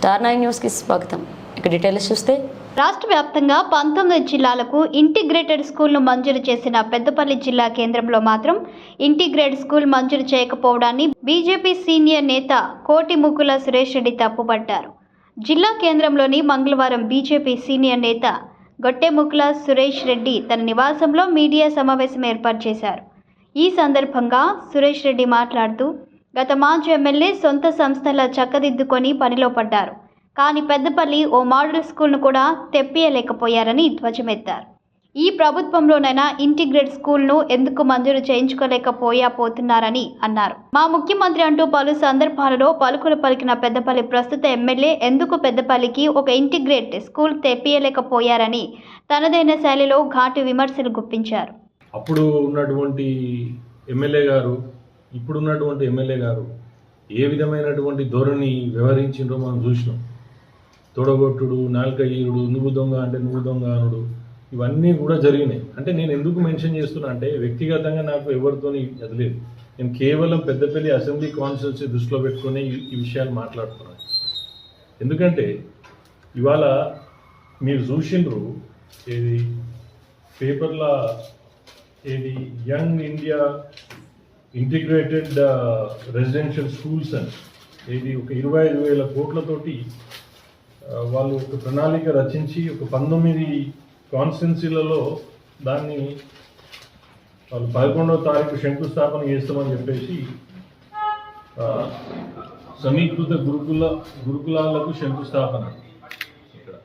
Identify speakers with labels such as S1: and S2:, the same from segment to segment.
S1: Star 9 న్యూస్కి స్వాగతం. ఇక డీటెయిల్స్ చూస్తే
S2: రాష్ట్ర వ్యాప్తంగా 19 జిల్లాలకు ఇంటిగ్రేటెడ్ స్కూల్ను మంజూరు చేసిన పెద్దపల్లి జిల్లా కేంద్రంలో మాత్రం ఇంటిగ్రేటెడ్ స్కూల్ మంజూరు చేయకపోవడాన్ని బీజేపీ సీనియర్ నేత కోటిముక్కుల సురేష్ రెడ్డి తప్పుపట్టారు. జిల్లా కేంద్రంలోని మంగళవారం బీజేపీ సీనియర్ నేత గొట్టెముక్కుల సురేష్ రెడ్డి తన నివాసంలో మీడియా సమావేశం ఏర్పాటు చేశారు. ఈ సందర్భంగా సురేష్ రెడ్డి మాట్లాడుతూ గత మాజీ ఎమ్మెల్యే సొంత సంస్థల చక్కదిద్దుకొని పనిలో పడ్డారు. కానీ పెద్దపల్లి ఓ మోడల్ స్కూల్ను కూడా తెప్పియలేకపోయారని ధ్వజమెత్తారు. ఈ ప్రభుత్వంలోనైనా ఇంటిగ్రేట్ స్కూల్ను ఎందుకు మంజూరు చేయించుకోలేకపోతున్నారని అన్నారు. మా ముఖ్యమంత్రి అంటూ పలు సందర్భాలలో పలుకులు పలికిన పెద్దపల్లి ప్రస్తుత ఎమ్మెల్యే ఎందుకు పెద్దపల్లికి ఒక ఇంటిగ్రేట్ స్కూల్ తెప్పియలేకపోయారని తనదైన శైలిలో ఘాటు విమర్శలు గుప్పించారు.
S3: అప్పుడు ఉన్నటువంటి ఎమ్మెల్యే గారు ఇప్పుడు ఉన్నటువంటి ఎమ్మెల్యే గారు ఏ విధమైనటువంటి ధోరణి వ్యవహరించిండ్రో మనం చూసినాం. తొడగొట్టుడు, నాలుకయ్యుడు, నువ్వు దొంగ అంటే నువ్వు దొంగ అనుడు, ఇవన్నీ కూడా జరిగినాయి. అంటే నేను ఎందుకు మెన్షన్ చేస్తున్నా అంటే వ్యక్తిగతంగా నాకు ఎవరితోని అది లేదు. నేను కేవలం పెద్దపల్లి అసెంబ్లీ కాన్స్టిట్యున్సీ దృష్టిలో పెట్టుకుని ఈ విషయాలు మాట్లాడుతున్నాను. ఎందుకంటే ఇవాళ మీరు చూసిండ్రు ఏది పేపర్ల ఏది young India integrated residential schools అని ఇది ఒక 25,000 కోట్లతోటి వాళ్ళు ఒక ప్రణాళిక రచించి ఒక 19 కాన్స్టిట్యున్సీలలో దాన్ని వాళ్ళు 11వ తారీఖు శంకుస్థాపన చేస్తామని చెప్పేసి సమీకృత గురుకులాలకు శంకుస్థాపన. ఇక్కడ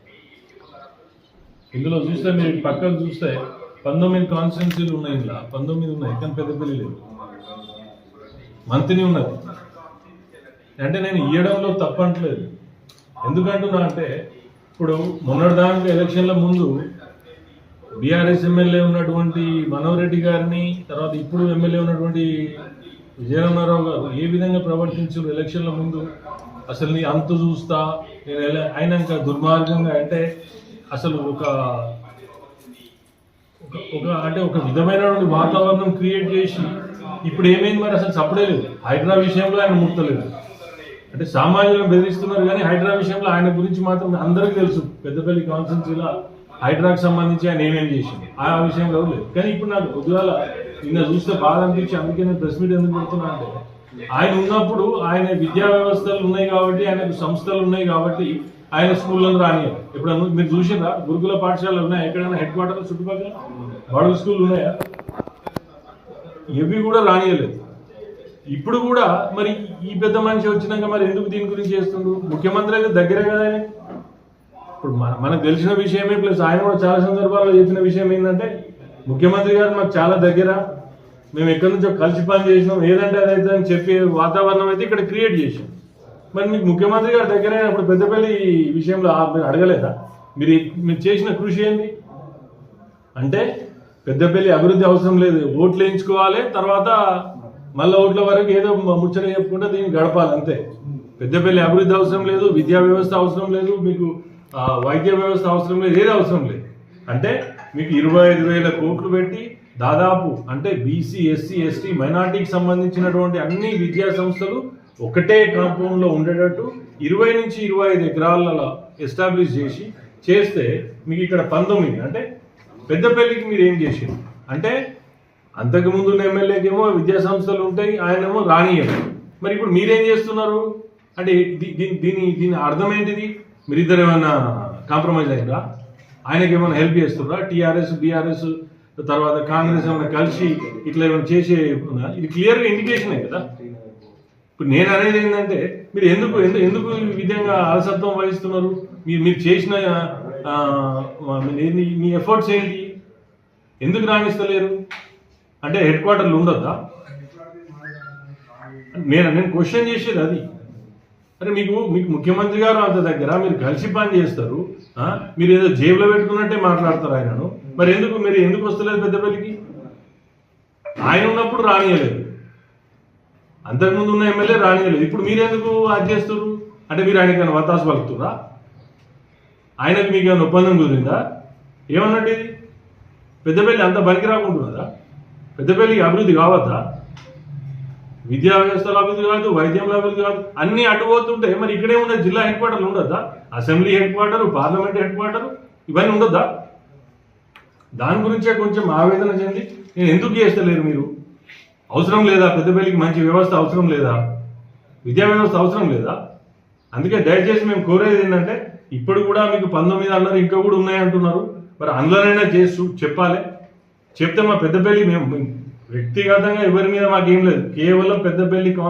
S3: ఇందులో చూస్తే మీరు పక్కకు చూస్తే 19 కాన్స్టిట్యున్సీలు ఉన్నాయి. ఇలా 19 ఉన్నాయి, కానీ పెద్దపల్లి లేదు. మంత్రి ఉన్నది అంటే నేను ఇవ్వడంలో తప్పట్లేదు. ఎందుకంటున్నా అంటే ఇప్పుడు మొన్నటిదానికి ఎలక్షన్ల ముందు బీఆర్ఎస్ ఎమ్మెల్యే ఉన్నటువంటి మనోహర్ రెడ్డి గారిని, తర్వాత ఇప్పుడు ఎమ్మెల్యే ఉన్నటువంటి విజయరామారావు గారు ఏ విధంగా ప్రవర్తించారు ఎలక్షన్ల ముందు. అసలు నీ అంతు చూస్తా నేను అయినాక దుర్మార్గంగా అంటే అసలు ఒక విధమైనటువంటి వాతావరణం క్రియేట్ చేసి ఇప్పుడు ఏమైంది మరి అసలు చప్పుడే లేదు. హైడ్రా విషయంలో ఆయన ముట్టలేదు. అంటే సామాన్యులను బెదిరిస్తున్నారు, కానీ హైడ్రా విషయంలో ఆయన గురించి మాత్రం అందరికీ తెలుసు. పెద్దపల్లి కాన్స్టిట్యున్సీలో హైడ్రాకి సంబంధించి ఆయన ఏమేమి చేసింది ఆ విషయంలో లేదు. కానీ ఇప్పుడు నాకు పొద్దుగాల నిన్న చూస్తే బాగా అనిపించి అందుకే నేను ప్రెస్ మీట్ ఎందుకు పెడుతున్నా అంటే ఆయన ఉన్నప్పుడు ఆయన విద్యా వ్యవస్థలు ఉన్నాయి కాబట్టి, ఆయనకు సంస్థలు ఉన్నాయి కాబట్టి ఆయన స్కూళ్ళను రానియారు. ఇప్పుడు మీరు చూసిందా గురుకుల పాఠశాలలు ఉన్నాయా? ఎక్కడైనా హెడ్ క్వార్టర్ చుట్టుపక్కల బడుగు స్కూల్ ఉన్నాయా? ఇవి కూడా రానియలేదు. ఇప్పుడు కూడా మరి ఈ పెద్ద మనిషి వచ్చినాక మరి ఎందుకు దీని గురించి చేస్తుండ్రు? ముఖ్యమంత్రి అయితే దగ్గరే కదా ఆయన. ఇప్పుడు మనకు తెలిసిన విషయమే, ప్లస్ ఆయన కూడా చాలా సందర్భాల్లో చెప్పిన విషయం ఏంటంటే ముఖ్యమంత్రి గారు మాకు చాలా దగ్గర, మేము ఎక్కడి నుంచో కలిసి పని చేసినాం, ఏదంటే అదైతే అని చెప్పే వాతావరణం అయితే ఇక్కడ క్రియేట్ చేసాం. మరి మీకు ముఖ్యమంత్రి గారు దగ్గర అయినప్పుడు పెద్దపల్లి విషయంలో మీరు అడగలేదా? మీరు చేసిన కృషి ఏంది అంటే పెద్దపల్లి అభివృద్ధి అవసరం లేదు, ఓట్లు వేయించుకోవాలి, తర్వాత మళ్ళీ ఓట్ల వరకు ఏదో ముచ్చట చెప్పుకుంటే దీన్ని గడపాలి అంతే. పెద్దపల్లి అభివృద్ధి అవసరం లేదు, విద్యా వ్యవస్థ అవసరం లేదు, మీకు వైద్య వ్యవస్థ అవసరం లేదు, ఏది అవసరం లేదు. అంటే మీకు 25,000 కోట్లు పెట్టి దాదాపు అంటే బీసీ, ఎస్సీ, ఎస్టీ, మైనార్టీకి సంబంధించినటువంటి అన్ని విద్యా సంస్థలు ఒకటే కాంపౌండ్లో ఉండేటట్టు 20 నుంచి 25 ఎకరాలలో ఎస్టాబ్లిష్ చేస్తే మీకు ఇక్కడ 19 అంటే పెద్దపల్లికి మీరు ఏం చేసారు అంటే అంతకుముందు ఉన్న ఎమ్మెల్యేకేమో విద్యా సంస్థలు ఉంటాయి, ఆయనేమో రానియరు. మరి ఇప్పుడు మీరేం చేస్తున్నారు అంటే దీని అర్థం ఏంటిది? మీరిద్దరు ఏమైనా కాంప్రమైజ్ అయ్యారా? ఆయనకి ఏమైనా హెల్ప్ చేస్తున్నారా? టీఆర్ఎస్, బీఆర్ఎస్ తర్వాత కాంగ్రెస్ ఏమైనా కలిసి ఇట్లా ఏమైనా చేసే ఇది క్లియర్గా ఇండికేషనే కదా. ఇప్పుడు నేను అనేది ఏంటంటే మీరు ఎందుకు ఈ విధంగా అలసత్వం వహిస్తున్నారు? మీరు చేసిన మీ ఎఫర్ట్స్ ఏంటి? ఎందుకు రాణిస్తలేరు? అంటే హెడ్ క్వార్టర్లు ఉండొద్దా? నేను క్వశ్చన్ చేసేది అది. అరే మీకు ముఖ్యమంత్రి గారు అంత దగ్గర మీరు కలిసి పని చేస్తారు, మీరు ఏదో జేబులో పెట్టుకున్నట్టే మాట్లాడతారు ఆయనను. మరి ఎందుకు వస్తలేదు పెద్దపల్లికి? ఆయన ఉన్నప్పుడు రానియలేదు, అంతకుముందు ఉన్న ఎమ్మెల్యే రానియలేదు, ఇప్పుడు మీరెందుకు అది చేస్తారు? అంటే మీరు ఆయనకైనా వత్తాసు పలుకుతురా? ఆయనకు మీకు ఏమైనా ఒప్పందం కుదిరిందా? ఏమన్నట్టు ఇది? పెద్దపల్లి అంత పనికి రాకుంటున్నదా? పెద్దపల్లికి అభివృద్ధి కావద్దా? విద్యా వ్యవస్థలో అభివృద్ధి కాదు, వైద్యంలో అభివృద్ధి కాదు, అన్ని అడ్డుపోతుంటే మరి ఇక్కడే ఉన్న జిల్లా హెడ్ క్వార్టర్లు ఉండొద్దా? Assembly head quarter, parliament head quarter ఇవన్నీ ఉండొద్దా? దాని గురించే కొంచెం ఆవేదన చెంది నేను ఎందుకు చేస్తలేరు మీరు? అవసరం లేదా? పెద్దపల్లికి మంచి వ్యవస్థ అవసరం లేదా? విద్యా వ్యవస్థ అవసరం లేదా? అందుకే దయచేసి మేము కోరేది ఏంటంటే, ఇప్పుడు కూడా మీకు 19 అన్నారు, ఇంకా కూడా ఉన్నాయంటున్నారు, మరి అందులోనైనా చేసి చెప్పాలి. చెప్తే మా పెద్దపల్లి మేము వ్యక్తిగతంగా ఎవరి మీద మాకేం లేదు, కేవలం పెద్దపల్లి